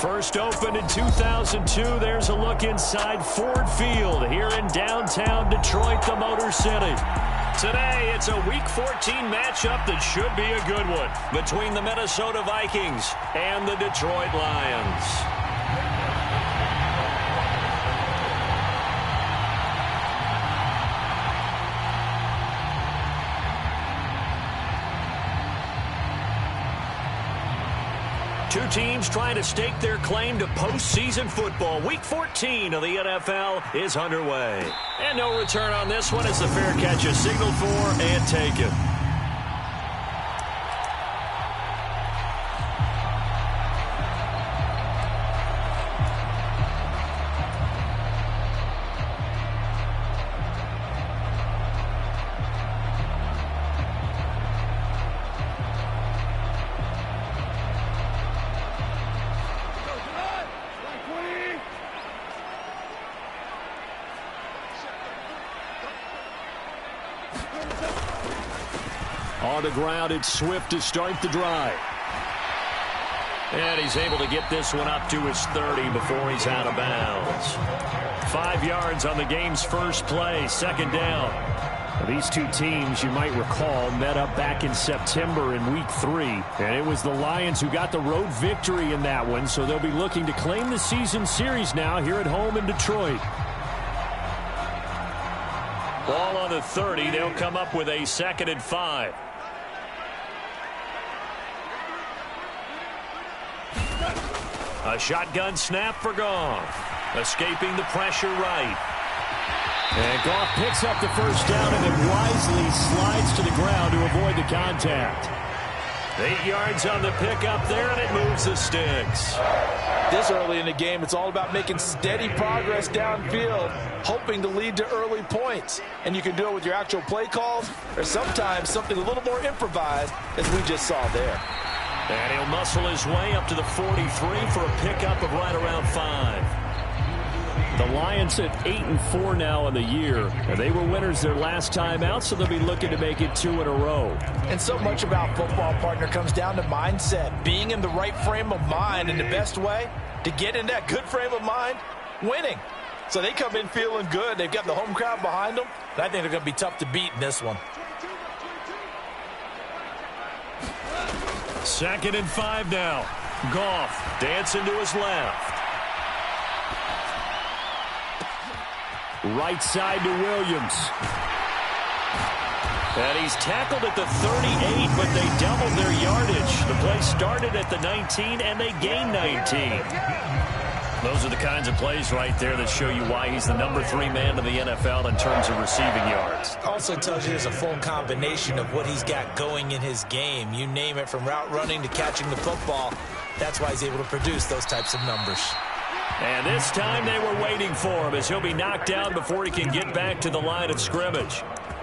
First opened in 2002. There's a look inside Ford Field here in downtown Detroit, the Motor City. Today, it's a Week 14 matchup that should be a good one between the Minnesota Vikings and the Detroit Lions. Two teams trying to stake their claim to postseason football. Week 14 of the NFL is underway. And no return on this one as the fair catch is signaled for and taken. On the ground, it's Swift to start the drive. And he's able to get this one up to his 30 before he's out of bounds. 5 yards on the game's first play, second down. Well, these two teams, you might recall, met up back in September in Week 3. And it was the Lions who got the road victory in that one, so they'll be looking to claim the season series now here at home in Detroit. Ball on the 30. They'll come up with a 2nd and 5. A shotgun snap for Goff. Escaping the pressure right. And Goff picks up the first down and then wisely slides to the ground to avoid the contact. 8 yards on the pickup there, and it moves the sticks. This early in the game, it's all about making steady progress downfield, hoping to lead to early points. And you can do it with your actual play calls, or sometimes something a little more improvised, as we just saw there. And he'll muscle his way up to the 43 for a pickup of right around 5. The Lions at 8-4 now in the year. And they were winners their last time out, so they'll be looking to make it 2 in a row. And so much about football, partner, comes down to mindset. Being in the right frame of mind, and the best way to get in that good frame of mind, winning. So they come in feeling good. They've got the home crowd behind them. And I think they're going to be tough to beat in this one. 2nd and 5 now. Goff dancing to his left. Right side to Williams. And he's tackled at the 38, but they doubled their yardage. The play started at the 19, and they gained 19. Those are the kinds of plays right there that show you why he's the number 3 man in the NFL in terms of receiving yards. Also tells you there's a full combination of what he's got going in his game. You name it, from route running to catching the football. That's why he's able to produce those types of numbers. And this time they were waiting for him as he'll be knocked down before he can get back to the line of scrimmage.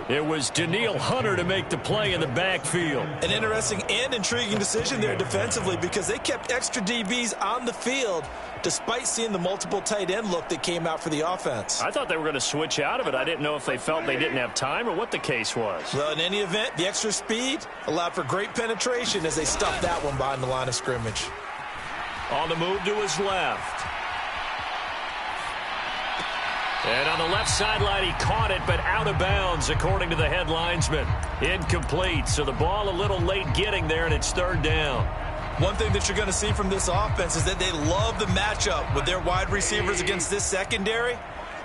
It was Danielle Hunter to make the play in the backfield. An interesting and intriguing decision there defensively, because they kept extra DBs on the field despite seeing the multiple tight end look that came out for the offense. I thought they were going to switch out of it. I didn't know if they felt they didn't have time or what the case was. Well, in any event, the extra speed allowed for great penetration as they stuffed that one behind the line of scrimmage. On the move to his left. And on the left sideline, he caught it, but out of bounds, according to the head linesman. Incomplete, so the ball a little late getting there, and it's 3rd down. One thing that you're going to see from this offense is that they love the matchup with their wide receivers against this secondary.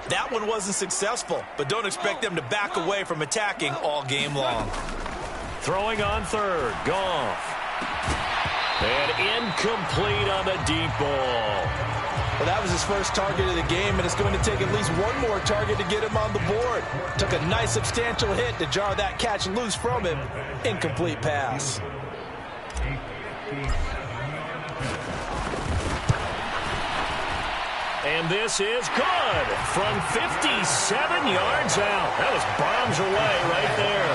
That one wasn't successful, but don't expect them to back away from attacking all game long. Throwing on 3rd, Goff. And incomplete on the deep ball. Well, that was his first target of the game, and it's going to take at least one more target to get him on the board. Took a nice substantial hit to jar that catch loose from him. Incomplete pass. And this is good from 57 yards out. That was bombs away right there.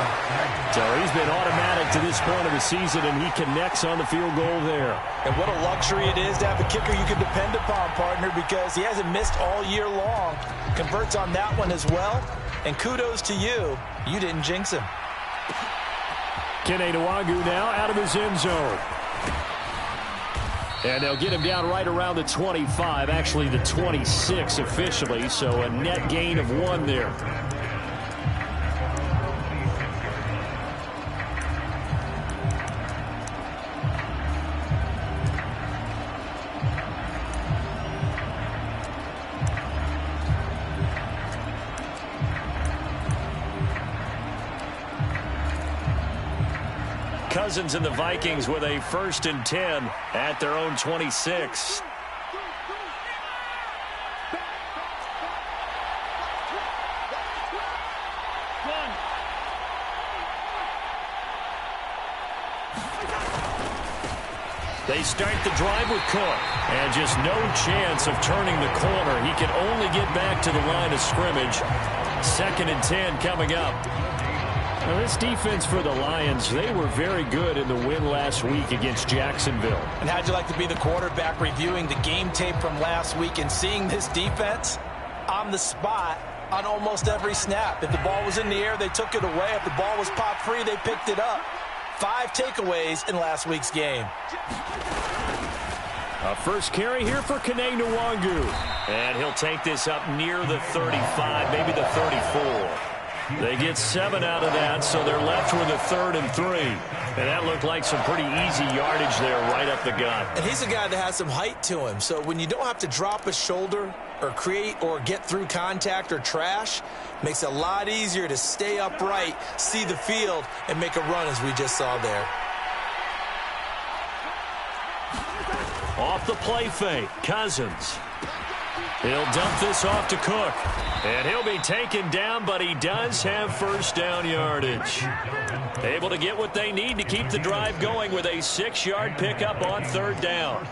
So he's been automatic to this point of the season, and he connects on the field goal there. And what a luxury it is to have a kicker you can depend upon, partner, because he hasn't missed all year long. Converts on that one as well. And kudos to you. You didn't jinx him. Kene Nwangwu now out of his end zone. And they'll get him down right around the 25, actually the 26 officially, so a net gain of 1 there. Cousins and the Vikings with a 1st and 10 at their own 26. They start the drive with Cook, and just no chance of turning the corner. He can only get back to the line of scrimmage. 2nd and 10 coming up. Now, this defense for the Lions, they were very good in the win last week against Jacksonville. And how'd you like to be the quarterback reviewing the game tape from last week and seeing this defense on the spot on almost every snap? If the ball was in the air, they took it away. If the ball was popped free, they picked it up. 5 takeaways in last week's game. A first carry here for Kene Nwangu. And he'll take this up near the 35, maybe the 34. They get 7 out of that, so they're left with a 3rd and 3. And that looked like some pretty easy yardage there right up the gut. And he's a guy that has some height to him, so when you don't have to drop a shoulder or create or get through contact or trash, makes it a lot easier to stay upright, see the field, and make a run as we just saw there. Off the play fake, Cousins. He'll dump this off to Cook. And he'll be taken down, but he does have 1st down yardage. Able to get what they need to keep the drive going with a 6-yard pickup on 3rd down.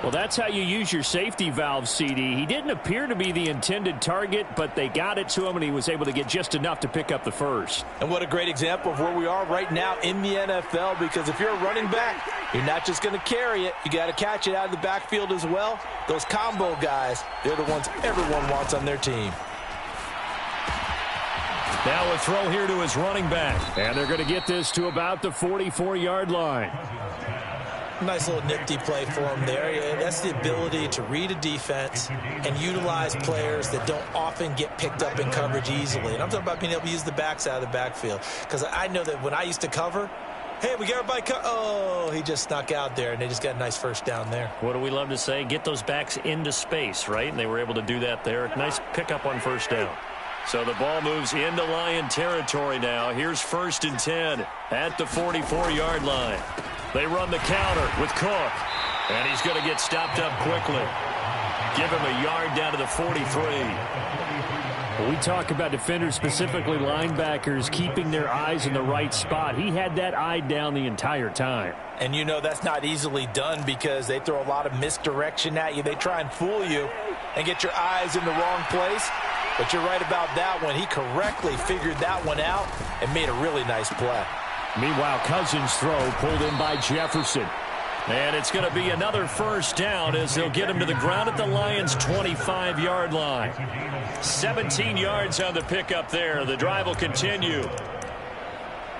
Well, that's how you use your safety valve, CD. He didn't appear to be the intended target, but they got it to him, and he was able to get just enough to pick up the 1st. And what a great example of where we are right now in the NFL, because if you're a running back, you're not just going to carry it. You got to catch it out of the backfield as well. Those combo guys, they're the ones everyone wants on their team. Now a throw here to his running back. And they're going to get this to about the 44-yard line. Nice little nifty play for him there. Yeah, that's the ability to read a defense and utilize players that don't often get picked up in coverage easily. And I'm talking about being able to use the backs out of the backfield. Because I know that when I used to cover, hey, we got everybody oh, he just snuck out there, and they just got a nice 1st down there. What do we love to say? Get those backs into space, right? And they were able to do that there. Nice pickup on 1st down. So the ball moves into Lion territory now. Here's 1st and 10 at the 44-yard line. They run the counter with Cook. And he's going to get stopped up quickly. Give him a yard down to the 43. We talk about defenders, specifically linebackers, keeping their eyes in the right spot. He had that eye down the entire time. And you know that's not easily done because they throw a lot of misdirection at you. They try and fool you and get your eyes in the wrong place. But you're right about that one. He correctly figured that one out and made a really nice play. Meanwhile, Cousins' throw pulled in by Jefferson. And it's going to be another 1st down as they'll get him to the ground at the Lions' 25-yard line. 17 yards on the pickup there. The drive will continue.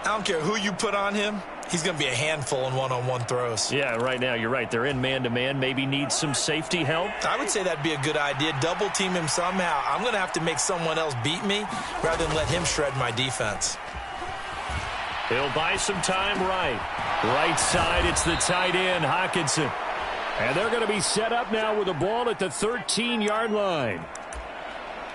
I don't care who you put on him. He's going to be a handful in one-on-one throws. Yeah, right now, you're right. They're in man-to-man. Maybe needs some safety help. I would say that'd be a good idea. Double team him somehow. I'm going to have to make someone else beat me rather than let him shred my defense. He'll buy some time right. Right side, it's the tight end, Hockenson. And they're going to be set up now with the ball at the 13-yard line.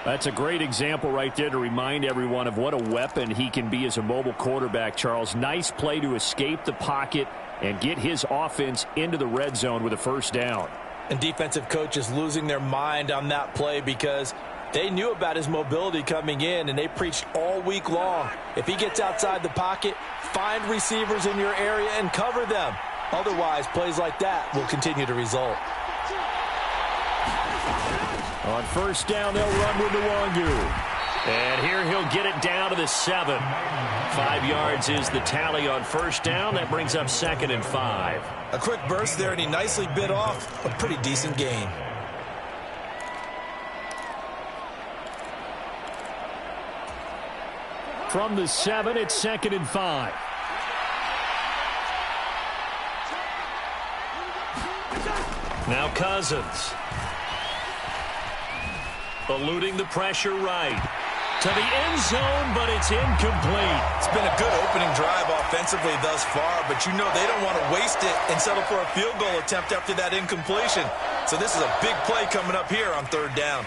That's a great example right there to remind everyone of what a weapon he can be as a mobile quarterback, Charles. Nice play to escape the pocket and get his offense into the red zone with a 1st down. And defensive coaches losing their mind on that play because they knew about his mobility coming in, and they preached all week long. If he gets outside the pocket, find receivers in your area and cover them. Otherwise, plays like that will continue to result. On 1st down, they'll run with Nwangu. And here he'll get it down to the 7. 5 yards is the tally on 1st down. That brings up 2nd and 5. A quick burst there, and he nicely bit off a pretty decent gain. From the 7, it's 2nd and 5. Now Cousins. Eluding the pressure right. To the end zone, but it's incomplete. It's been a good opening drive offensively thus far, but you know they don't want to waste it and settle for a field goal attempt after that incompletion. So this is a big play coming up here on third down.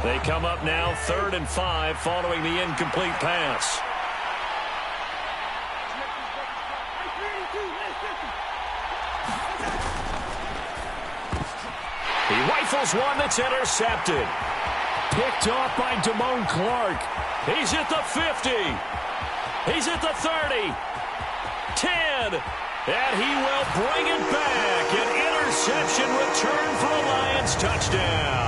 They come up now 3rd and 5 following the incomplete pass. He rifles one that's intercepted. Picked off by Damone Clark. He's at the 50. He's at the 30. 10. And he will bring it back. An interception return for a Lions touchdown.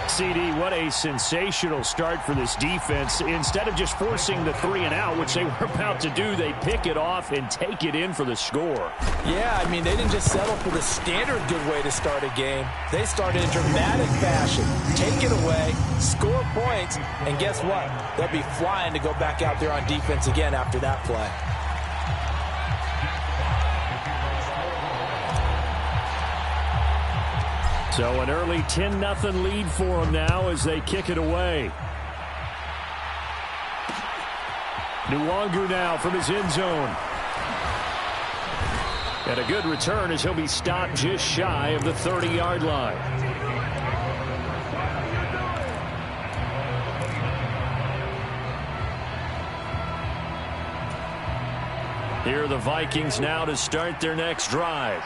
CD, what a sensational start for this defense. Instead of just forcing the 3-and-out, which they were about to do, they pick it off and take it in for the score. Yeah, I mean, they didn't just settle for the standard good way to start a game. They started in dramatic fashion. Take it away, score points, and guess what? They'll be flying to go back out there on defense again after that play. So an early 10-0 lead for them now as they kick it away. Nwangu now from his end zone. And a good return as he'll be stopped just shy of the 30-yard line. Here are the Vikings now to start their next drive.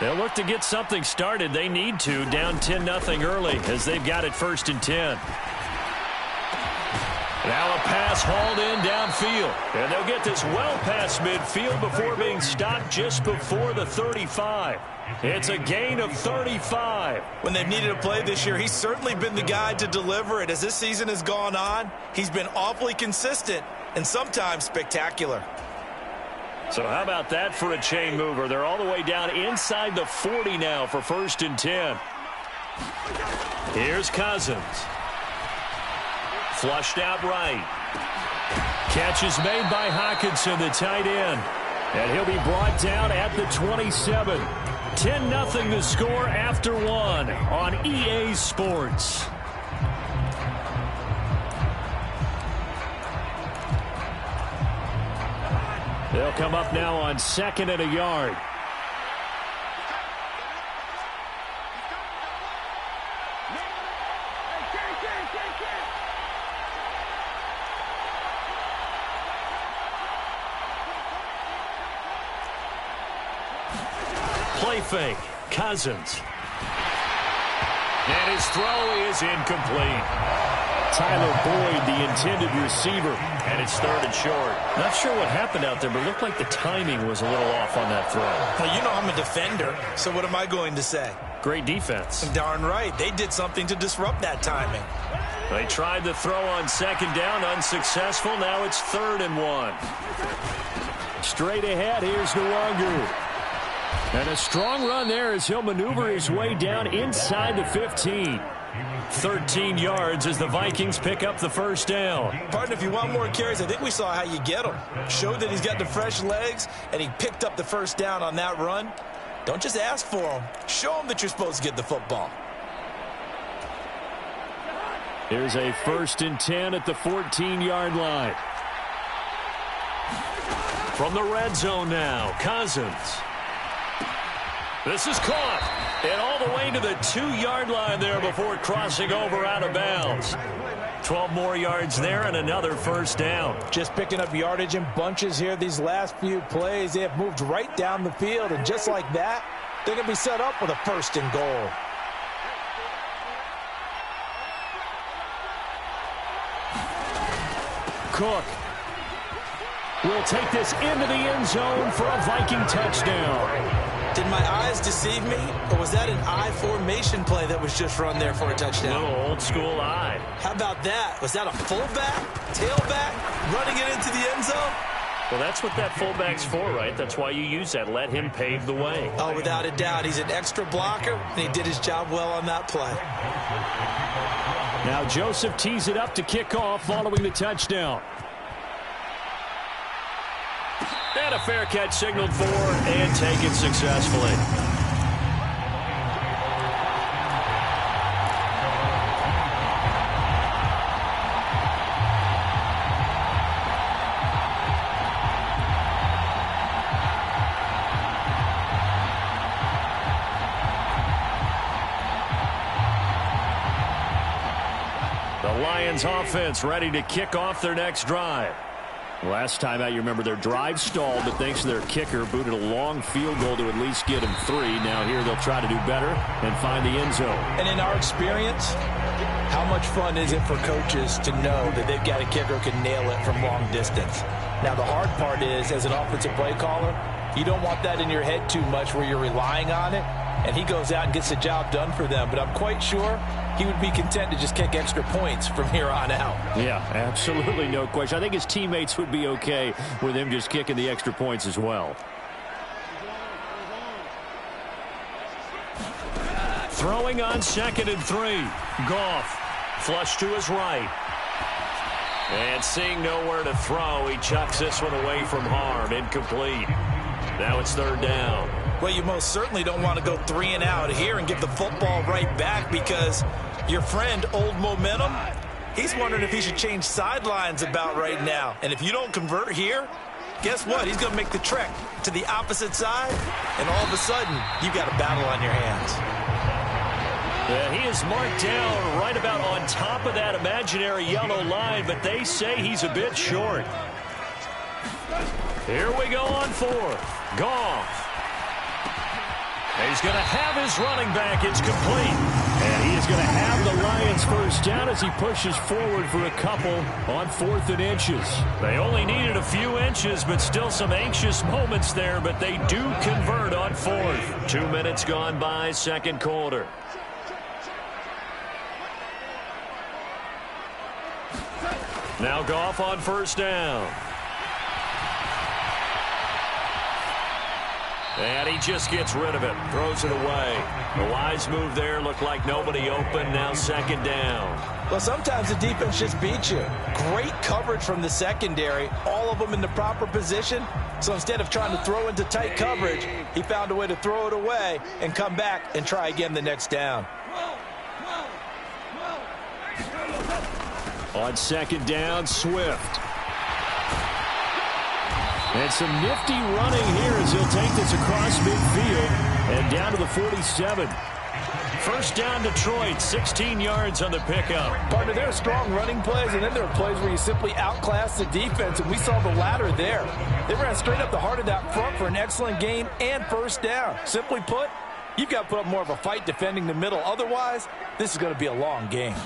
They'll look to get something started. They need to, down 10-0 early as they've got it 1st and 10. Now a pass hauled in downfield. And they'll get this well past midfield before being stopped just before the 35. It's a gain of 35. When they've needed a play this year, he's certainly been the guy to deliver it. As this season has gone on, he's been awfully consistent and sometimes spectacular. So how about that for a chain mover? They're all the way down inside the 40 now for 1st and 10. Here's Cousins. Flushed out right. Catch is made by Hockenson, the tight end. And he'll be brought down at the 27. 10-0 the score after one on EA Sports. They'll come up now on 2nd and a yard. Play fake. Cousins. And his throw is incomplete. Tyler Boyd, the intended receiver, and it's 3rd and short. Not sure what happened out there, but it looked like the timing was a little off on that throw. Well, you know I'm a defender, so what am I going to say? Great defense. Darn right. They did something to disrupt that timing. They tried the throw on 2nd down, unsuccessful. Now it's 3rd and 1. Straight ahead, here's Nwangu. And a strong run there as he'll maneuver his way down inside the 15. 13 yards as the Vikings pick up the 1st down. Partner, if you want more carries, I think we saw how you get him. Showed that he's got the fresh legs, and he picked up the 1st down on that run. Don't just ask for him. Show him that you're supposed to get the football. Here's a 1st and 10 at the 14-yard line. From the red zone now, Cousins. This is caught. And all the way to the 2-yard line there before crossing over out of bounds. 12 more yards there and another 1st down. Just picking up yardage in bunches here these last few plays. They have moved right down the field, and just like that, they're going to be set up with a 1st and goal. Cook will take this into the end zone for a Viking touchdown. Did my eyes deceive me, or was that an I formation play that was just run there for a touchdown? Little old school eye. How about that? Was that a fullback, tailback, running it into the end zone? Well, that's what that fullback's for, right? That's why you use that. Let him pave the way. Oh, without a doubt. He's an extra blocker, and he did his job well on that play. Now Joseph tees it up to kick off following the touchdown. And a fair catch signaled for and taken successfully. The Lions offense ready to kick off their next drive. Last time out, you remember their drive stalled, but thanks to their kicker, booted a long field goal to at least get him 3. Now here they'll try to do better and find the end zone. And in our experience, how much fun is it for coaches to know that they've got a kicker who can nail it from long distance? Now the hard part is, as an offensive play caller, you don't want that in your head too much where you're relying on it, and he goes out and gets the job done for them. But I'm quite sure he would be content to just kick extra points from here on out. Yeah, absolutely no question. I think his teammates would be okay with him just kicking the extra points as well. Throwing on 2nd and 3. Goff, flush to his right. And seeing nowhere to throw, he chucks this one away from harm. Incomplete. Now it's 3rd down. Well, you most certainly don't want to go 3 and out here and give the football right back, because your friend, Old Momentum, he's wondering if he should change sidelines about right now. And if you don't convert here, guess what? He's going to make the trek to the opposite side, and all of a sudden, you've got a battle on your hands. Yeah, he is marked down right about on top of that imaginary yellow line, but they say he's a bit short. Here we go on 4th. Goff. He's going to have his running back. It's complete. And he is going to have the Lions first down as he pushes forward for a couple on 4th and inches. They only needed a few inches, but still some anxious moments there, but they do convert on 4th. 2 minutes gone by, 2nd quarter. Now Goff on 1st down. And he just gets rid of it, throws it away. A wise move there, looked like nobody open, now 2nd down. Well, sometimes the defense just beats you. Great coverage from the secondary, all of them in the proper position. So instead of trying to throw into tight coverage, he found a way to throw it away and come back and try again the next down. On 2nd down, Swift. And some nifty running here as he'll take this across midfield and down to the 47. 1st down, Detroit, 16 yards on the pickup. Partner, there are strong running plays, and then there are plays where you simply outclass the defense, and we saw the latter there. They ran straight up the heart of that front for an excellent gain and 1st down. Simply put, you've got to put up more of a fight defending the middle. Otherwise, this is going to be a long game.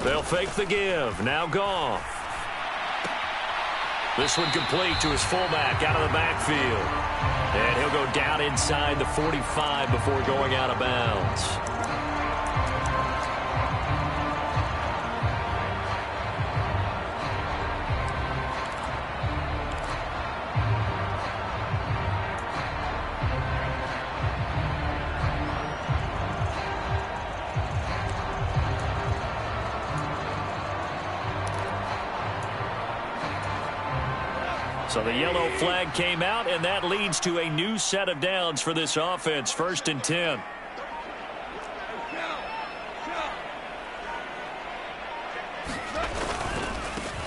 They'll fake the give. Now Goff. This one complete to his fullback out of the backfield. And he'll go down inside the 45 before going out of bounds. So the yellow flag came out, and that leads to a new set of downs for this offense. 1st and 10.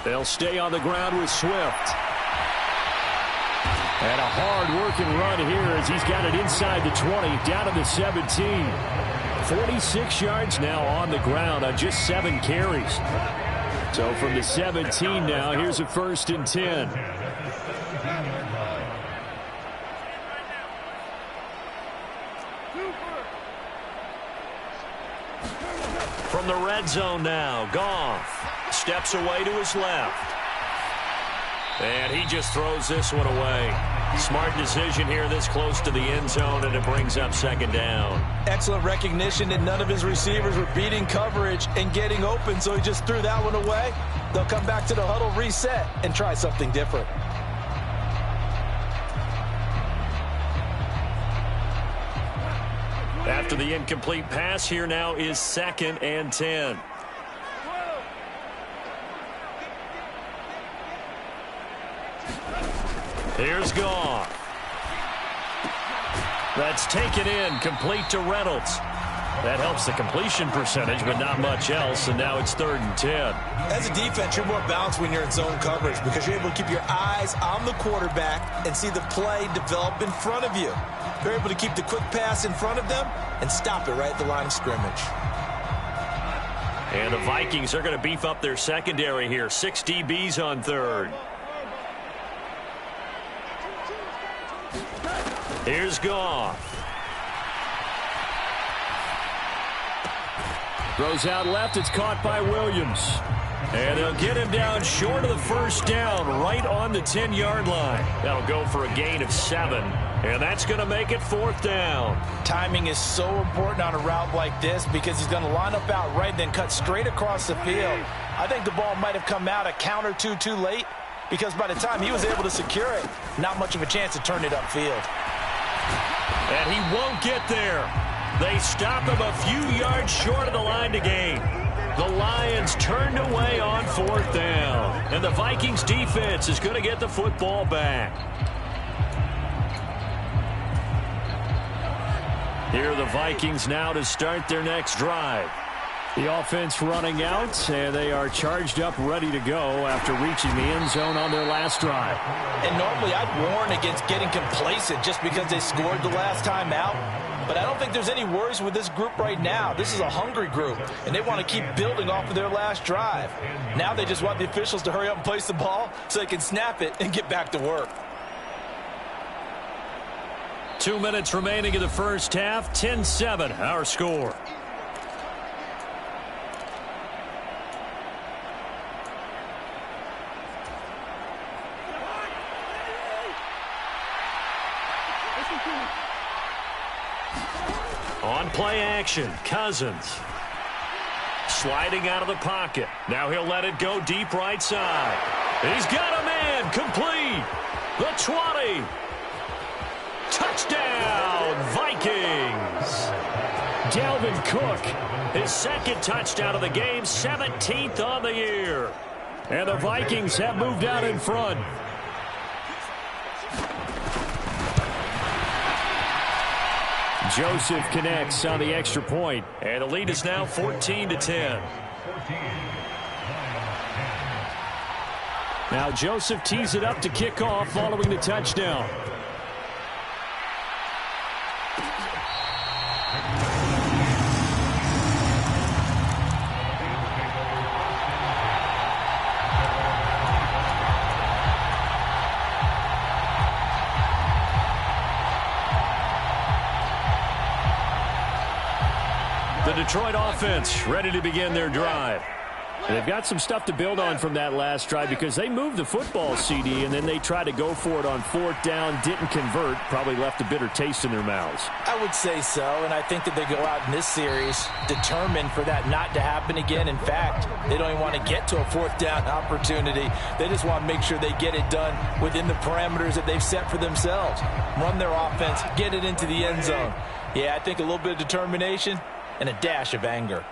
They'll stay on the ground with Swift. And a hard-working run here as he's got it inside the 20, down to the 17. 46 yards now on the ground on just 7 carries. So from the 17 now, here's a 1st and 10. From the red zone now, Goff steps away to his left. And he just throws this one away. Smart decision here this close to the end zone, and it brings up 2nd down. Excellent recognition that none of his receivers were beating coverage and getting open, so he just threw that one away. They'll come back to the huddle, reset, and try something different. After the incomplete pass, here now is 2nd and 10. Here's Goff. That's taken in, complete to Reynolds. That helps the completion percentage, but not much else, and now it's 3rd and 10. As a defense, you're more balanced when you're in zone coverage because you're able to keep your eyes on the quarterback and see the play develop in front of you. You're able to keep the quick pass in front of them and stop it right at the line of scrimmage. And the Vikings are going to beef up their secondary here. 6 DBs on 3rd. Here's Goff. Throws out left. It's caught by Williams. And they'll get him down short of the first down, right on the 10-yard line. That'll go for a gain of 7. And that's going to make it 4th down. Timing is so important on a route like this because he's going to line up out right, then cut straight across the field. I think the ball might have come out a count or two too late because by the time he was able to secure it, not much of a chance to turn it upfield. And he won't get there. They stop him a few yards short of the line to gain. The Lions turned away on 4th down. And the Vikings defense is going to get the football back. Here are the Vikings now to start their next drive. The offense running out, and they are charged up, ready to go after reaching the end zone on their last drive. And normally I'd warn against getting complacent just because they scored the last time out. But I don't think there's any worries with this group right now. This is a hungry group, and they want to keep building off of their last drive. Now they just want the officials to hurry up and place the ball so they can snap it and get back to work. 2 minutes remaining in the first half. 10-7, our score. On play action, Cousins. Sliding out of the pocket. Now he'll let it go deep right side. He's got a man, complete. The 20. Touchdown, Vikings. Dalvin Cook, his 2nd touchdown of the game, 17th on the year. And the Vikings have moved out in front. Joseph connects on the extra point, and the lead is now 14-10. Now Joseph tees it up to kick off following the touchdown. The Detroit offense ready to begin their drive. And they've got some stuff to build on from that last drive because they moved the football, CD, and then they tried to go for it on 4th down, didn't convert, probably left a bitter taste in their mouths. I would say so, and I think that they go out in this series determined for that not to happen again. In fact, they don't even want to get to a 4th down opportunity. They just want to make sure they get it done within the parameters that they've set for themselves. Run their offense, get it into the end zone. Yeah, I think a little bit of determination and a dash of anger.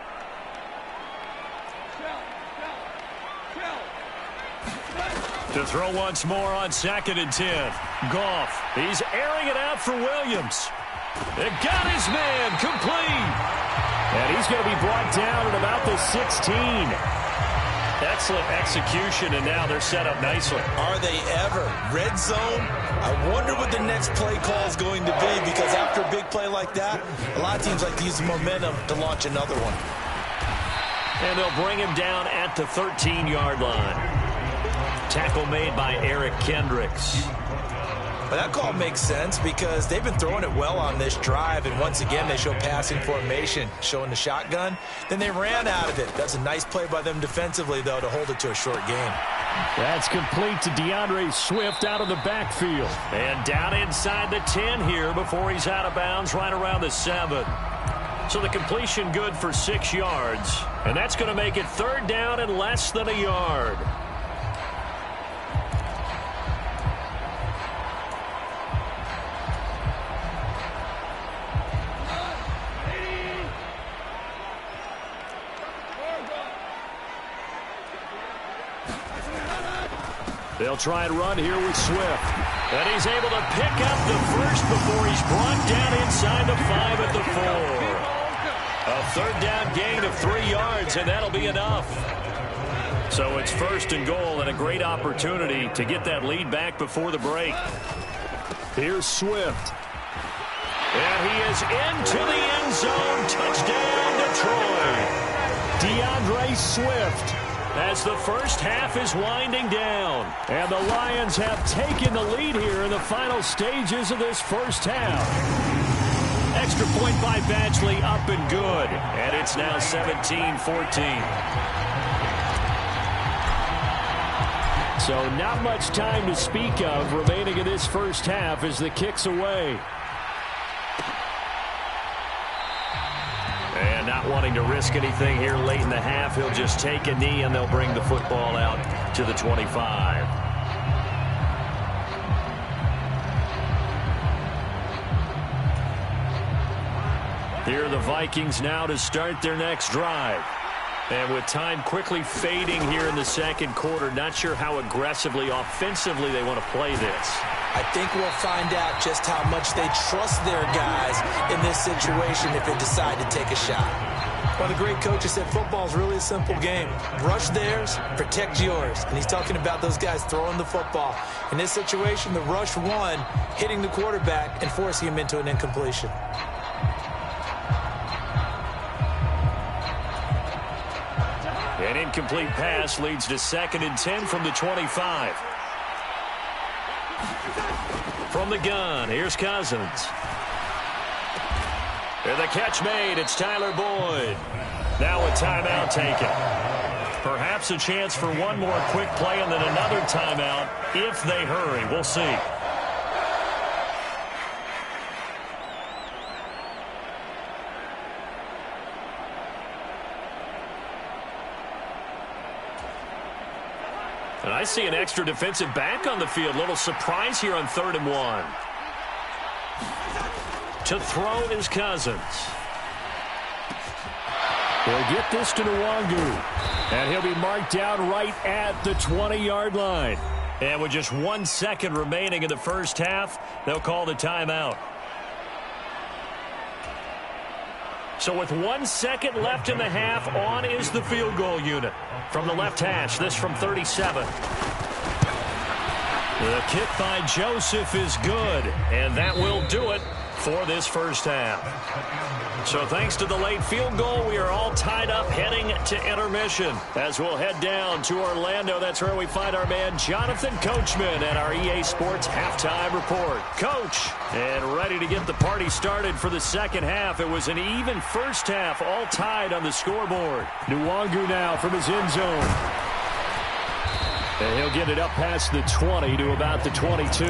To throw once more on 2nd and 10. Goff, he's airing it out for Williams. It got his man, complete. And he's going to be brought down at about the 16. Excellent execution, and now they're set up nicely. Are they ever? Red zone? I wonder what the next play call is going to be because after a big play like that, a lot of teams like to use the momentum to launch another one. And they'll bring him down at the 13-yard line. Tackle made by Eric Kendricks. But that call makes sense because they've been throwing it well on this drive, and once again they show passing formation, showing the shotgun. Then they ran out of it. That's a nice play by them defensively, though, to hold it to a short gain. That's complete to DeAndre Swift out of the backfield. And down inside the 10 here before he's out of bounds right around the 7. So the completion good for 6 yards. And that's going to make it 3rd down and less than a yard. They'll try and run here with Swift. And he's able to pick up the first before he's brought down inside the 5 at the 4. A third down gain of 3 yards, and that'll be enough. So it's 1st and goal, and a great opportunity to get that lead back before the break. Here's Swift. And he is into the end zone. Touchdown, Detroit. DeAndre Swift as the first half is winding down. And the Lions have taken the lead here in the final stages of this first half. Extra point by Badgley, up and good. And it's now 17-14. So not much time to speak of remaining in this first half as the kick's away. And not wanting to risk anything here late in the half, he'll just take a knee and they'll bring the football out to the 25. Here are the Vikings now to start their next drive. And with time quickly fading here in the second quarter, not sure how aggressively, offensively they want to play this. I think we'll find out just how much they trust their guys in this situation if they decide to take a shot. One of the great coaches said football is really a simple game. Rush theirs, protect yours. And he's talking about those guys throwing the football. In this situation, the rush one, hitting the quarterback and forcing him into an incompletion. An incomplete pass leads to 2nd and 10 from the 25. From the gun, here's Cousins. And the catch made, it's Tyler Boyd. Now a timeout taken. Perhaps a chance for one more quick play and then another timeout if they hurry. We'll see. And I see an extra defensive back on the field. Little surprise here on 3rd and 1. To throw is Cousins. They'll get this to Nwangu. And he'll be marked down right at the 20-yard line. And with just 1 second remaining in the first half, they'll call the timeout. So with 1 second left in the half, on is the field goal unit. From the left hash, this from 37. The kick by Joseph is good, and that will do it for this first half. So thanks to the late field goal, we are all tied up heading to intermission. As we'll head down to Orlando, that's where we find our man Jonathan Coachman at our EA Sports Halftime Report. Coach, and ready to get the party started for the second half. It was an even first half, all tied on the scoreboard. Nwangu now from his end zone. And he'll get it up past the 20 to about the 22.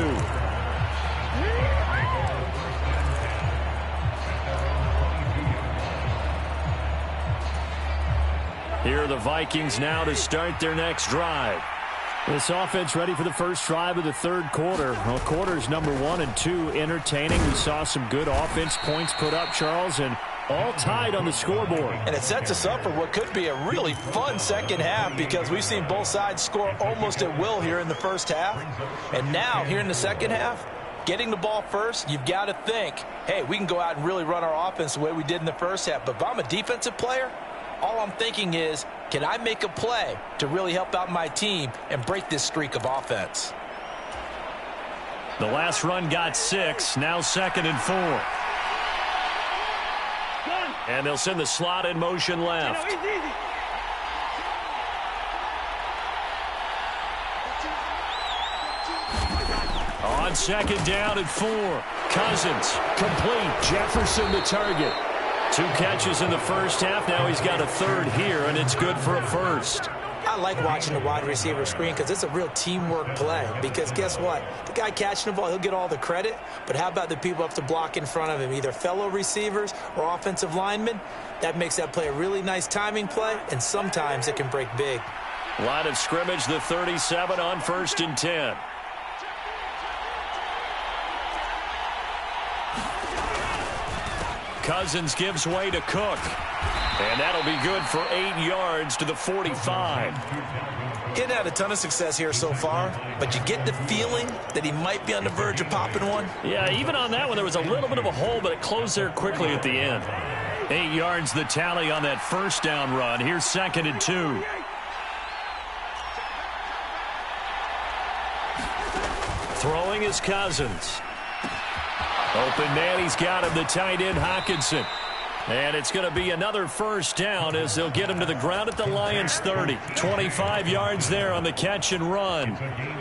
Here are the Vikings now to start their next drive. This offense ready for the first drive of the third quarter. Well, quarters number 1 and 2 entertaining. We saw some good offense points put up, Charles, and all tied on the scoreboard. And it sets us up for what could be a really fun second half because we've seen both sides score almost at will here in the first half. And now, here in the second half, getting the ball first, you've got to think, hey, we can go out and really run our offense the way we did in the first half. But if I'm a defensive player, all I'm thinking is, can I make a play to really help out my team and break this streak of offense? The last run got 6, now 2nd and 4. And they'll send the slot in motion left. On 2nd down and 4. Cousins, complete. Jefferson the target. 2 catches in the first half. Now he's got a third here, and it's good for a first. I like watching the wide receiver screen because it's a real teamwork play. Because guess what? The guy catching the ball, he'll get all the credit. But how about the people up to block in front of him, either fellow receivers or offensive linemen? That makes that play a really nice timing play, and sometimes it can break big. Line of scrimmage, the 37 on 1st and 10. Cousins gives way to Cook. And that'll be good for 8 yards to the 45. He hadn't had a ton of success here so far, but you get the feeling that he might be on the verge of popping one. Yeah, even on that one, there was a little bit of a hole, but it closed there quickly at the end. 8 yards the tally on that first down run. Here's 2nd and 2. Throwing is Cousins. Open man, he's got him, the tight end Hockenson. And it's going to be another first down as they'll get him to the ground at the Lions' 30. 25 yards there on the catch and run.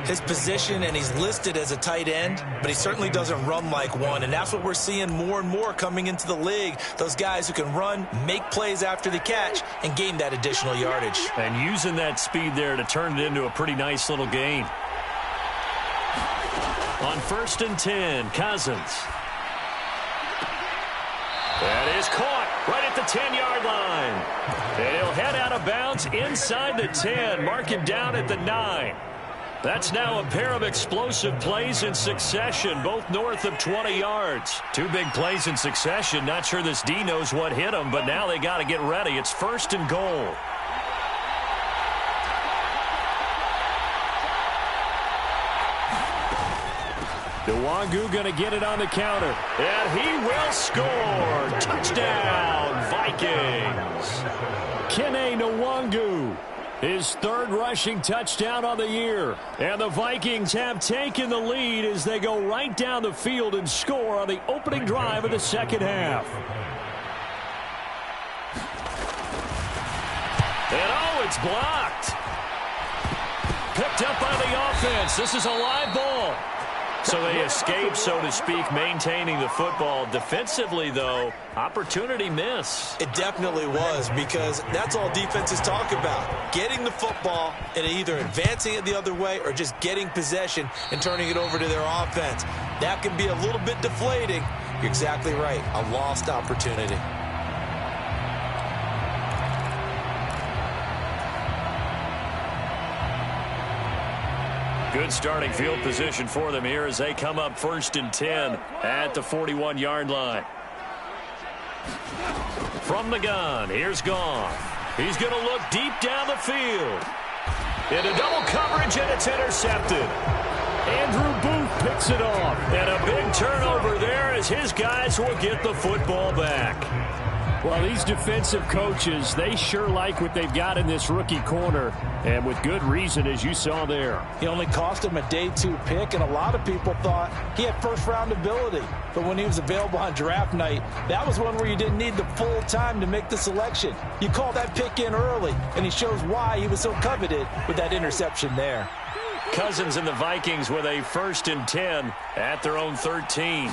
His position, and he's listed as a tight end, but he certainly doesn't run like one, and that's what we're seeing more and more coming into the league. Those guys who can run, make plays after the catch, and gain that additional yardage. And using that speed there to turn it into a pretty nice little gain. On 1st and 10, Cousins. That is caught right at the 10-yard line. And he'll head out of bounds inside the 10, mark him down at the 9. That's now a pair of explosive plays in succession, both north of 20 yards. 2 big plays in succession. Not sure this D knows what hit him, but now they got to get ready. It's 1st and goal. Nwangu going to get it on the counter. And he will score. Touchdown, Vikings. Kene Nwangu, his 3rd rushing touchdown on the year. And the Vikings have taken the lead as they go right down the field and score on the opening drive of the second half. And oh, it's blocked. Picked up by the offense. This is a live ball. So they escape, so to speak, maintaining the football. Defensively, though, opportunity miss. It definitely was, because that's all defenses talk about. Getting the football and either advancing it the other way or just getting possession and turning it over to their offense. That can be a little bit deflating. You're exactly right. A lost opportunity. Good starting field position for them here as they come up 1st and 10 at the 41-yard line. From the gun, here's Goff. He's going to look deep down the field. Into double coverage, and it's intercepted. Andrew Booth picks it off. And a big turnover there as his guys will get the football back. Well, these defensive coaches, they sure like what they've got in this rookie corner, and with good reason, as you saw there. He only cost him a day 2 pick, and a lot of people thought he had first-round ability. But when he was available on draft night, that was one where you didn't need the full time to make the selection. You call that pick in early, and he shows why he was so coveted with that interception there. Cousins and the Vikings with a 1st and 10 at their own 13.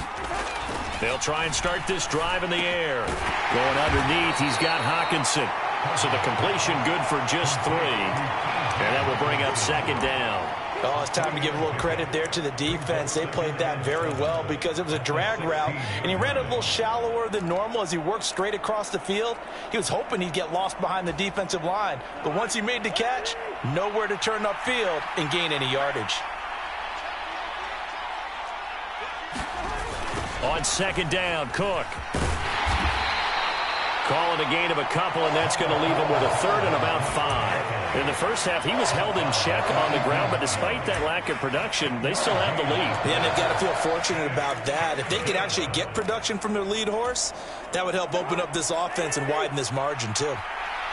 They'll try and start this drive in the air. Going underneath, he's got Hockenson. So the completion good for just 3. And that will bring up 2nd down. Oh, it's time to give a little credit there to the defense. They played that very well because it was a drag route, and he ran it a little shallower than normal as he worked straight across the field. He was hoping he'd get lost behind the defensive line, but once he made the catch, nowhere to turn upfield and gain any yardage. On 2nd down, Cook. Calling a gain of a couple, and that's going to leave him with a 3rd and about 5. In the first half, he was held in check on the ground, but despite that lack of production, they still have the lead. Yeah, and they've got to feel fortunate about that. If they could actually get production from their lead horse, that would help open up this offense and widen this margin, too.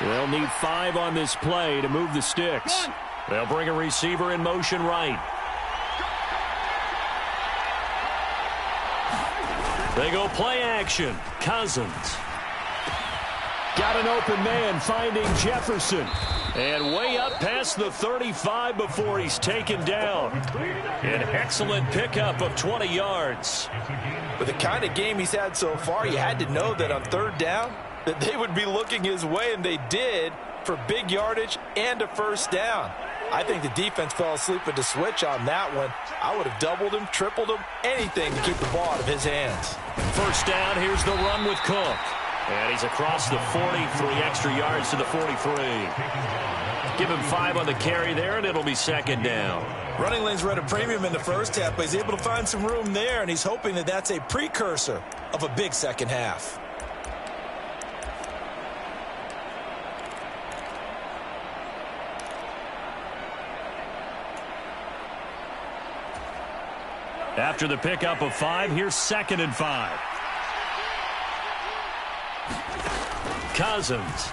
They'll need 5 on this play to move the sticks. They'll bring a receiver in motion right. They go play action. Cousins. Got an open man finding Jefferson. And way up past the 35 before he's taken down. An excellent pickup of 20 yards. With the kind of game he's had so far, you had to know that on 3rd down, that they would be looking his way, and they did, for big yardage and a 1st down. I think the defense fell asleep at the switch on that one. I would have doubled him, tripled him, anything to keep the ball out of his hands. 1st down, here's the run with Cook. And he's across the 40, 3 extra yards to the 43. Give him 5 on the carry there, and it'll be 2nd down. Running lanes were at a premium in the first half, but he's able to find some room there, and he's hoping that that's a precursor of a big second half. After the pickup of 5, here's 2nd and 5. Cousins.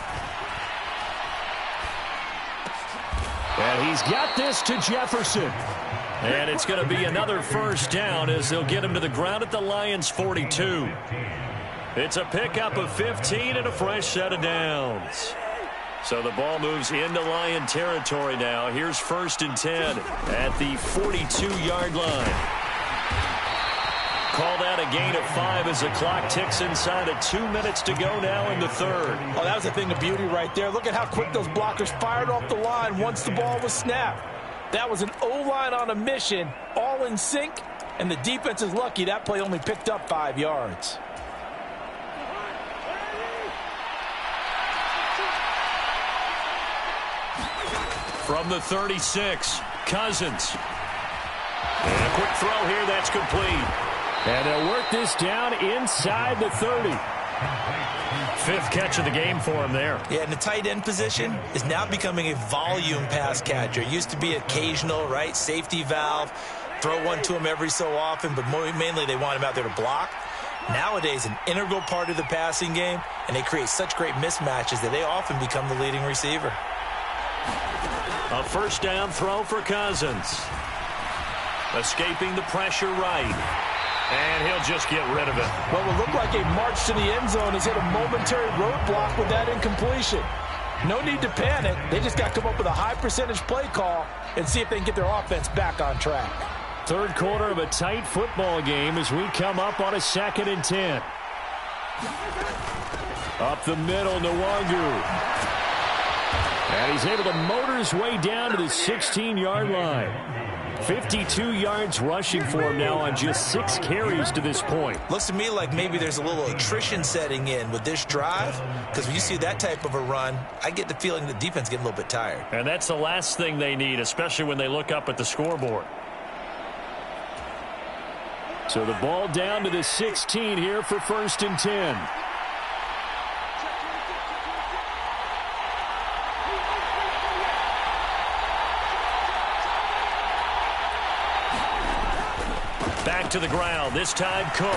And he's got this to Jefferson. And it's going to be another first down as they'll get him to the ground at the Lions' 42. It's a pickup of 15 and a fresh set of downs. So the ball moves into Lion territory now. Here's 1st and 10 at the 42-yard line. Called out a gain of 5 as the clock ticks inside of 2 minutes to go now in the 3rd. Oh, that was a thing of beauty right there. Look at how quick those blockers fired off the line once the ball was snapped. That was an O-line on a mission, all in sync, and the defense is lucky that play only picked up 5 yards. From the 36, Cousins. And a quick throw here, that's complete. And they'll work this down inside the 30. 5th catch of the game for him there. Yeah, and the tight end position is now becoming a volume pass catcher. It used to be occasional, right? Safety valve. Throw one to him every so often, but mainly they want him out there to block. Nowadays, an integral part of the passing game, and they create such great mismatches that they often become the leading receiver. A first down throw for Cousins. Escaping the pressure right. And he'll just get rid of it. What will look like a march to the end zone has hit a momentary roadblock with that incompletion. No need to panic. They just got to come up with a high percentage play call and see if they can get their offense back on track. 3rd quarter of a tight football game as we come up on a 2nd and 10. Up the middle, Nwangu. And he's able to motor his way down to the 16-yard line. 52 yards rushing for him now on just 6 carries to this point. Looks to me like maybe there's a little attrition setting in with this drive, because when you see that type of a run, I get the feeling the defense getting a little bit tired. And that's the last thing they need, especially when they look up at the scoreboard. So the ball down to the 16 here for 1st and 10. Back to the ground, this time Cook.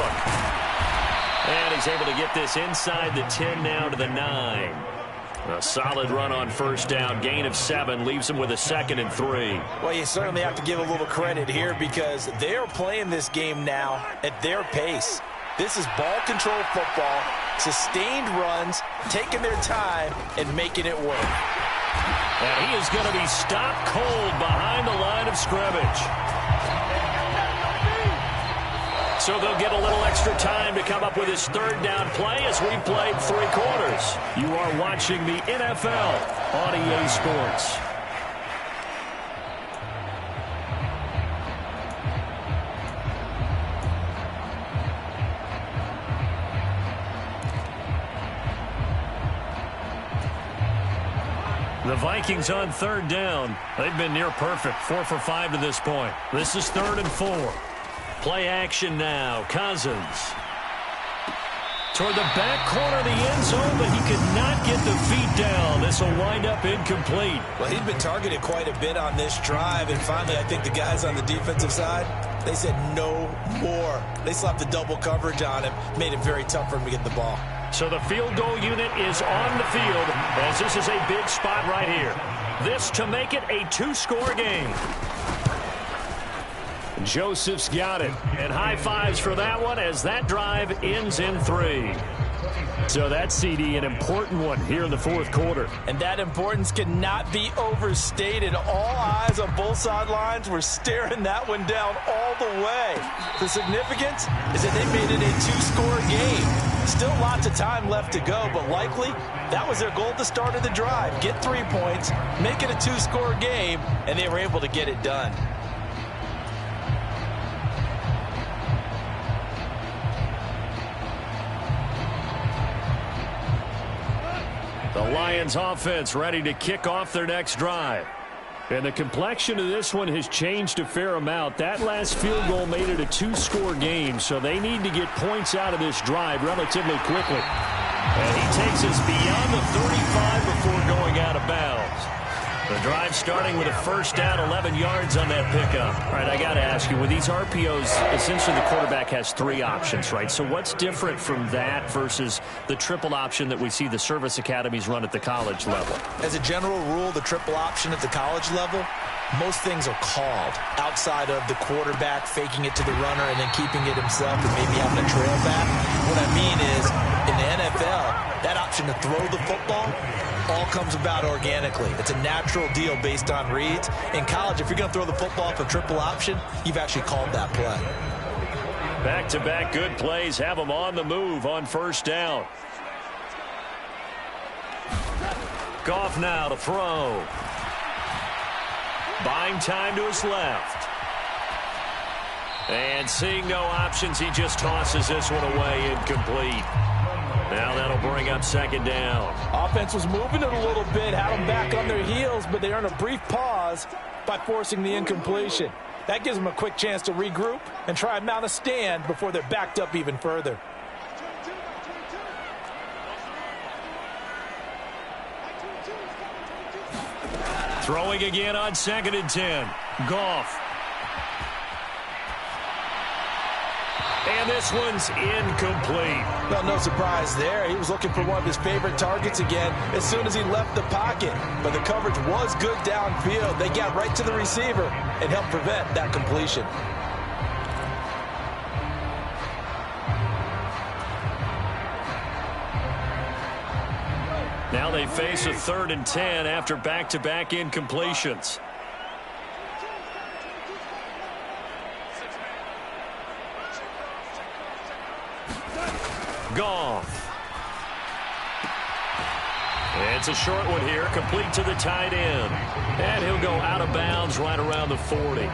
And he's able to get this inside the 10 now to the 9. A solid run on first down, gain of 7, leaves him with a 2nd and 3. Well, you certainly have to give a little credit here because they are playing this game now at their pace. This is ball control football, sustained runs, taking their time and making it work. And he is going to be stopped cold behind the line of scrimmage. So they'll get a little extra time to come up with his 3rd down play as we played 3 quarters. You are watching the NFL on EA Sports. The Vikings on 3rd down. They've been near perfect, 4 for 5 to this point. This is 3rd and 4. Play action now. Cousins. Toward the back corner of the end zone, but he could not get the feet down. This will wind up incomplete. Well, he'd been targeted quite a bit on this drive, and finally I think the guys on the defensive side, they said no more. They slapped the double coverage on him, made it very tough for him to get the ball. So the field goal unit is on the field as this is a big spot right here. This to make it a 2-score game. Joseph's got it, and high fives for that one as that drive ends in 3. So that's, CD, an important one here in the 4th quarter. And that importance cannot be overstated. All eyes on both sidelines were staring that one down all the way. The significance is that they made it a 2-score game. Still lots of time left to go, but likely that was their goal at the start of the drive. Get 3 points, make it a 2-score game, and they were able to get it done. The Lions offense ready to kick off their next drive. And the complexion of this one has changed a fair amount. That last field goal made it a 2-score game, so they need to get points out of this drive relatively quickly. And he takes us beyond the 35 before going out of bounds. The drive starting with a first down, 11 yards on that pickup. All right, I got to ask you, with these RPOs, essentially the quarterback has 3 options, right? So what's different from that versus the triple option that we see the service academies run at the college level? As a general rule, the triple option at the college level, most things are called outside of the quarterback faking it to the runner and then keeping it himself and maybe having a trail back. What I mean is, in the NFL, that option to throw the football all comes about organically. It's a natural deal based on reads. In college, if you're going to throw the football for triple option, you've actually called that play. Back-to-back good plays have them on the move on first down. Goff now to throw. Buying time to his left. And seeing no options, he just tosses this one away, incomplete. Now that'll bring up second down. Offense was moving it a little bit, had them back on their heels, but they earned a brief pause by forcing the incompletion. That gives them a quick chance to regroup and try and mount a stand before they're backed up even further. Throwing again on 2nd and 10. Goff. And this one's incomplete. Well, no surprise there. He was looking for one of his favorite targets again as soon as he left the pocket. But the coverage was good downfield. They got right to the receiver and helped prevent that completion. Now they face a 3rd and 10 after back-to-back incompletions. Goff. It's a short one here, complete to the tight end. And he'll go out of bounds right around the 40.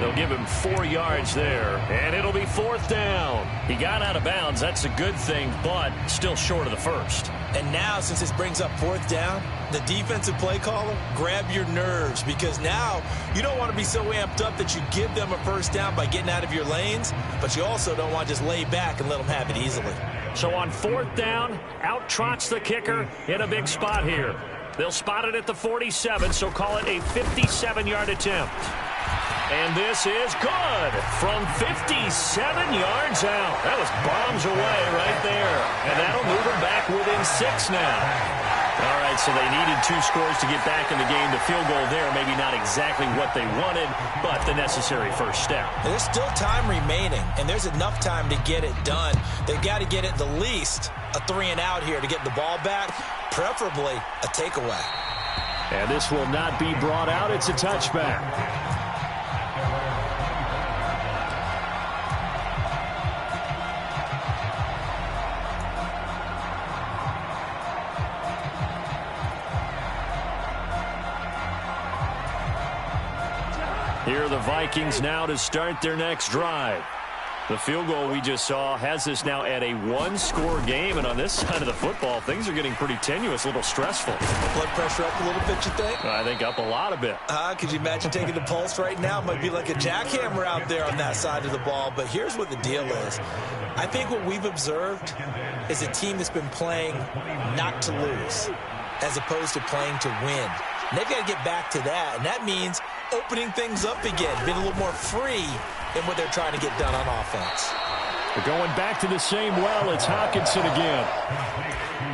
They'll give him 4 yards there, and it'll be 4th down. He got out of bounds. That's a good thing, but still short of the first. And now, since this brings up 4th down, the defensive play caller, grab your nerves, because now you don't want to be so amped up that you give them a first down by getting out of your lanes, but you also don't want to just lay back and let them have it easily. So on 4th down, out trots the kicker in a big spot here. They'll spot it at the 47, so call it a 57-yard attempt. And this is good from 57 yards out. That was bombs away right there. And that'll move them back within 6 now. All right, so they needed 2 scores to get back in the game. The field goal there, maybe not exactly what they wanted, but the necessary first step. There's still time remaining, and there's enough time to get it done. They've got to get it the least a 3 and out here to get the ball back, preferably a takeaway. And this will not be brought out. It's a touchback. Here are the Vikings now to start their next drive. The field goal we just saw has this now at a 1-score game, and on this side of the football, things are getting pretty tenuous, a little stressful. Blood pressure up a little bit, you think? I think up a lot a bit. Could you imagine taking the pulse right now? It might be like a jackhammer out there on that side of the ball, but here's what the deal is. I think what we've observed is a team that's been playing not to lose as opposed to playing to win. And they've got to get back to that, and that means opening things up again, being a little more free in what they're trying to get done on offense. They're going back to the same well. It's Hawkinson again.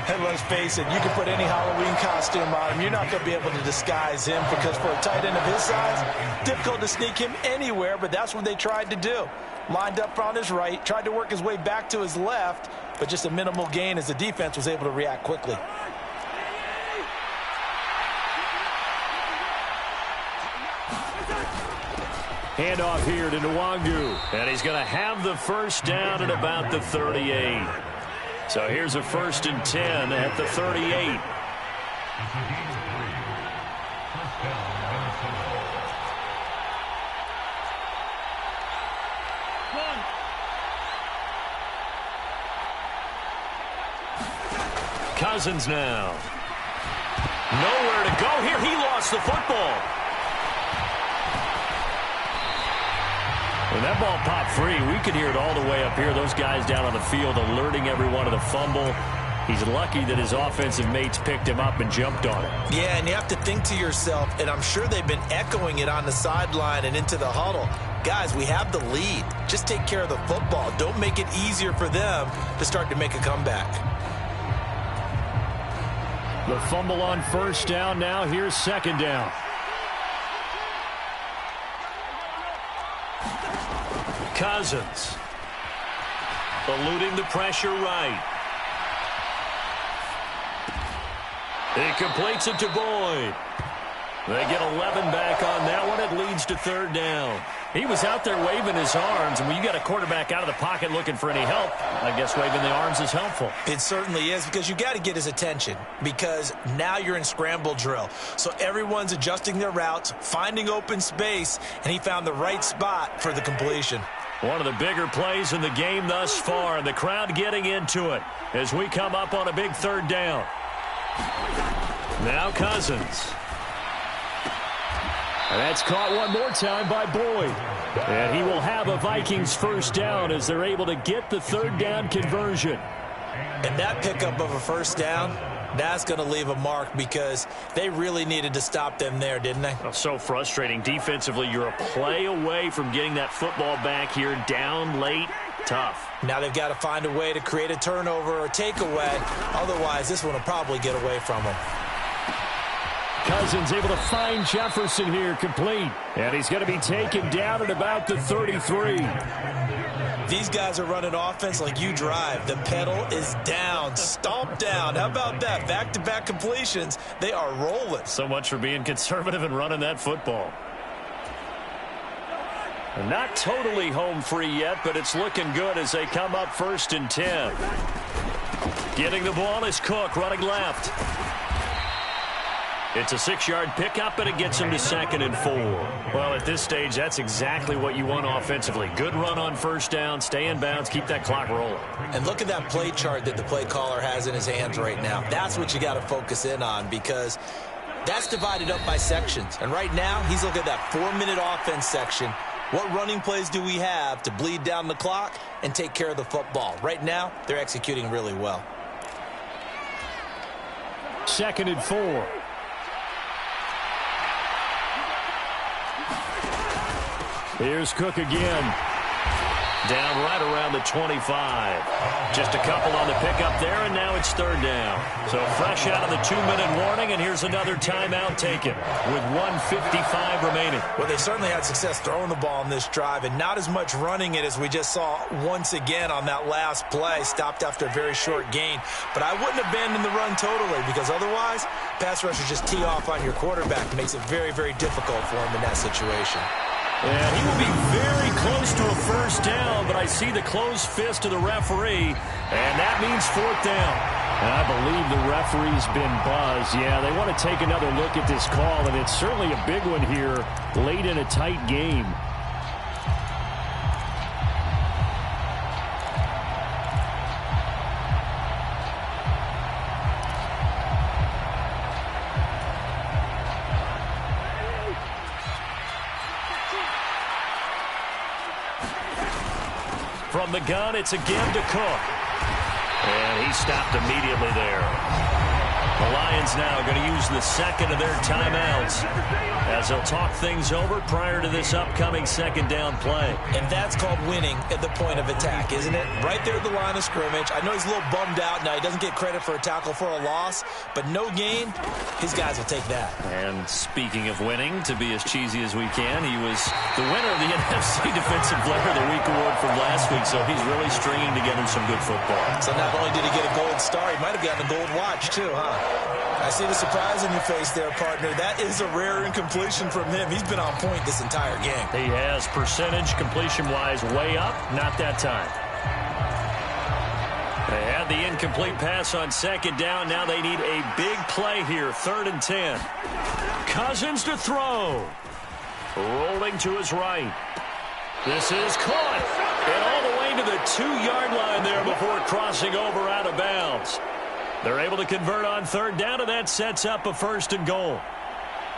And let's face it, you can put any Halloween costume on him. You're not going to be able to disguise him, because for a tight end of his size, difficult to sneak him anywhere, but that's what they tried to do. Lined up on his right, tried to work his way back to his left, but just a minimal gain as the defense was able to react quickly. Handoff here to Nwangu, and he's going to have the first down at about the 38. So here's a 1st and 10 at the 38. Cousins now. Nowhere to go here. He lost the football. When that ball popped free, we could hear it all the way up here. Those guys down on the field alerting everyone of the fumble. He's lucky that his offensive mates picked him up and jumped on it. Yeah, and you have to think to yourself, and I'm sure they've been echoing it on the sideline and into the huddle. Guys, we have the lead. Just take care of the football. Don't make it easier for them to start to make a comeback. The fumble on first down now. Here's second down. Cousins. Eluding the pressure right. He completes it to Boyd. They get 11 back on that one. It leads to third down. He was out there waving his arms, and when you got a quarterback out of the pocket looking for any help, I guess waving the arms is helpful. It certainly is, because you got to get his attention, because now you're in scramble drill. So everyone's adjusting their routes, finding open space, and he found the right spot for the completion. One of the bigger plays in the game thus far, and the crowd getting into it as we come up on a big third down. Now Cousins. And that's caught one more time by Boyd. And he will have a Vikings first down as they're able to get the third down conversion. And that pickup of a first down, that's going to leave a mark, because they really needed to stop them there, didn't they? Oh, so frustrating. Defensively, you're a play away from getting that football back here, down late. Tough. Now they've got to find a way to create a turnover or takeaway. Otherwise, this one will probably get away from them. Cousins able to find Jefferson here, complete. And he's going to be taken down at about the 33. These guys are running offense like you drive. The pedal is down, stomp down. How about that? Back-to-back completions. They are rolling. So much for being conservative and running that football. Not totally home free yet, but it's looking good as they come up 1st and 10. Getting the ball is Cook, running left. It's a 6-yard pickup, and it gets him to 2nd and 4. Well, at this stage, that's exactly what you want offensively. Good run on first down, stay in bounds, keep that clock rolling. And look at that play chart that the play caller has in his hands right now. That's what you got to focus in on, because that's divided up by sections. And right now, he's looking at that 4-minute offense section. What running plays do we have to bleed down the clock and take care of the football? Right now, they're executing really well. 2nd and 4. Here's Cook again. Down right around the 25. Just a couple on the pickup there, and now it's third down. So fresh out of the 2-minute warning, and here's another timeout taken with 1:55 remaining. Well, they certainly had success throwing the ball on this drive, and not as much running it as we just saw once again on that last play. Stopped after a very short gain. But I wouldn't abandon the run totally, because otherwise, pass rushers just tee off on your quarterback. It makes it very, very difficult for him in that situation. And he will be very close to a first down, but I see the closed fist of the referee, and that means 4th down. And I believe the referee's been buzzed. Yeah, they want to take another look at this call, and it's certainly a big one here late in a tight game. From the gun, it's again to Cook. And he stopped immediately there. The Lions now going to use the second of their timeouts as they'll talk things over prior to this upcoming second down play. And that's called winning at the point of attack, isn't it? Right there at the line of scrimmage. I know he's a little bummed out now. He doesn't get credit for a tackle for a loss, but no gain, his guys will take that. And speaking of winning, to be as cheesy as we can, he was the winner of the NFC Defensive Player of the Week award from last week, so he's really stringing together some good football. So not only did he get a gold star, he might have gotten a gold watch too, huh? I see the surprise in your face there, partner. That is a rare incompletion from him. He's been on point this entire game. He has. Percentage completion-wise way up. Not that time. They had the incomplete pass on second down. Now they need a big play here. 3rd and 10. Cousins to throw. Rolling to his right. This is caught. And all the way to the 2-yard line there before crossing over out of bounds. They're able to convert on 3rd down, and that sets up a 1st and goal.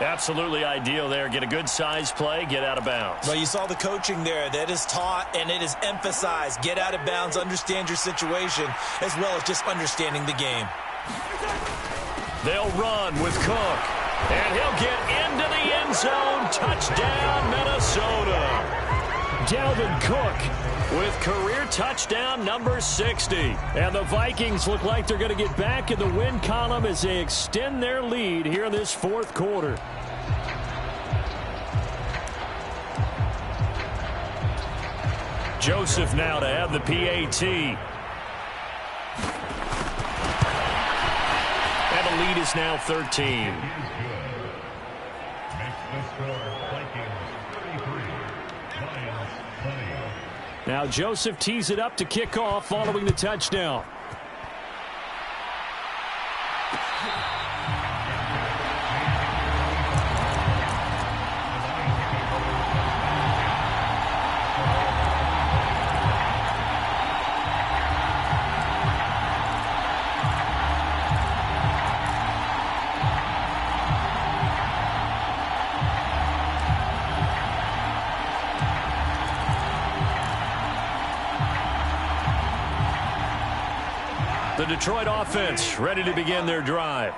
Absolutely ideal there. Get a good size play, get out of bounds. Well, you saw the coaching there. That is taught and it is emphasized. Get out of bounds, understand your situation, as well as just understanding the game. They'll run with Cook. And he'll get into the end zone. Touchdown, Minnesota. Dalvin Cook with career touchdown number 60. And the Vikings look like they're going to get back in the win column as they extend their lead here in this fourth quarter. Joseph now to have the PAT. And the lead is now 13. Now Joseph tees it up to kick off following the touchdown. The Detroit offense ready to begin their drive.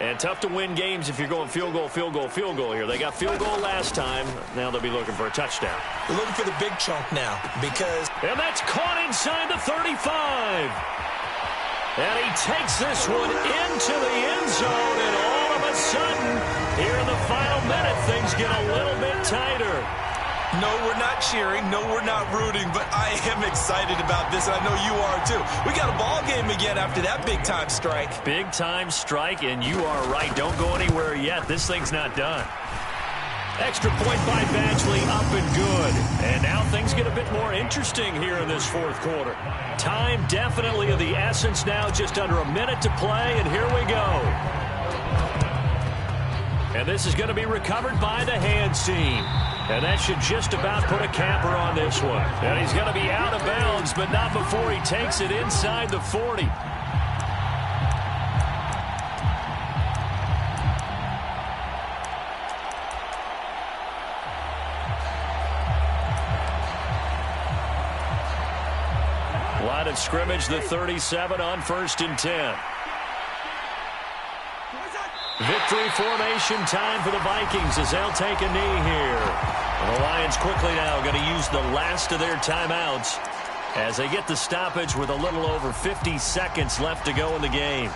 And tough to win games if you're going field goal, field goal, field goal here. They got field goal last time. Now they'll be looking for a touchdown. They're looking for the big chunk now because... And that's caught inside the 35. And he takes this one into the end zone. And all of a sudden, here in the final minute, things get a little bit tighter. No, we're not cheering. No, we're not rooting. But I am excited about this, and I know you are too. We got a ball game again after that big-time strike. Big-time strike, and you are right. Don't go anywhere yet. This thing's not done. Extra point by Badgley, up and good. And now things get a bit more interesting here in this fourth quarter. Time definitely of the essence now. Just under a minute to play, and here we go. And this is going to be recovered by the hands team. And that should just about put a capper on this one. And he's going to be out of bounds, but not before he takes it inside the 40. Line of scrimmage, the 37 on 1st and 10. Victory formation time for the Vikings as they'll take a knee here. And the Lions quickly now going to use the last of their timeouts as they get the stoppage with a little over 50 seconds left to go in the game.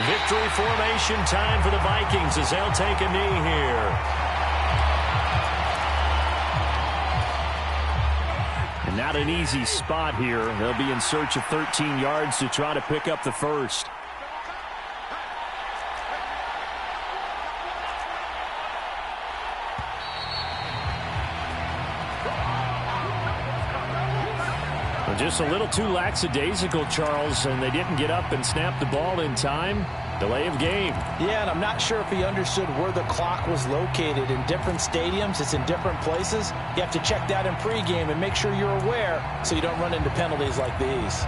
Victory formation time for the Vikings as they'll take a knee here. Not an easy spot here. They'll be in search of 13 yards to try to pick up the first. Well, just a little too lackadaisical, Charles, and they didn't get up and snap the ball in time. Delay of game. Yeah, and I'm not sure if he understood where the clock was located. In different stadiums, it's in different places. You have to check that in pregame and make sure you're aware so you don't run into penalties like these.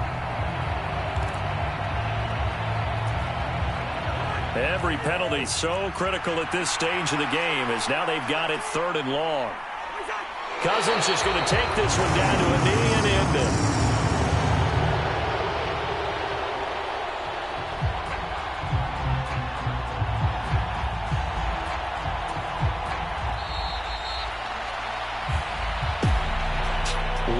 Every penalty so critical at this stage of the game as now they've got it 3rd and long. Cousins just going to take this one down to a knee and end it.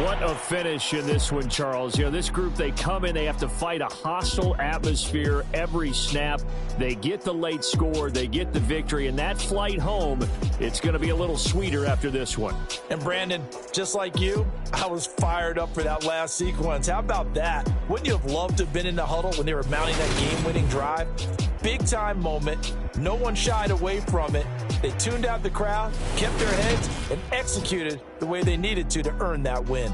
What a finish in this one, Charles. You know, this group, they come in, they have to fight a hostile atmosphere every snap. They get the late score, they get the victory, and that flight home, it's going to be a little sweeter after this one. And Brandon, just like you, I was fired up for that last sequence. How about that? Wouldn't you have loved to have been in the huddle when they were mounting that game-winning drive? Big-time moment. No one shied away from it. They tuned out the crowd, kept their heads, and executed the way they needed to earn that win.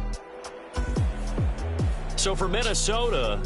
So for Minnesota,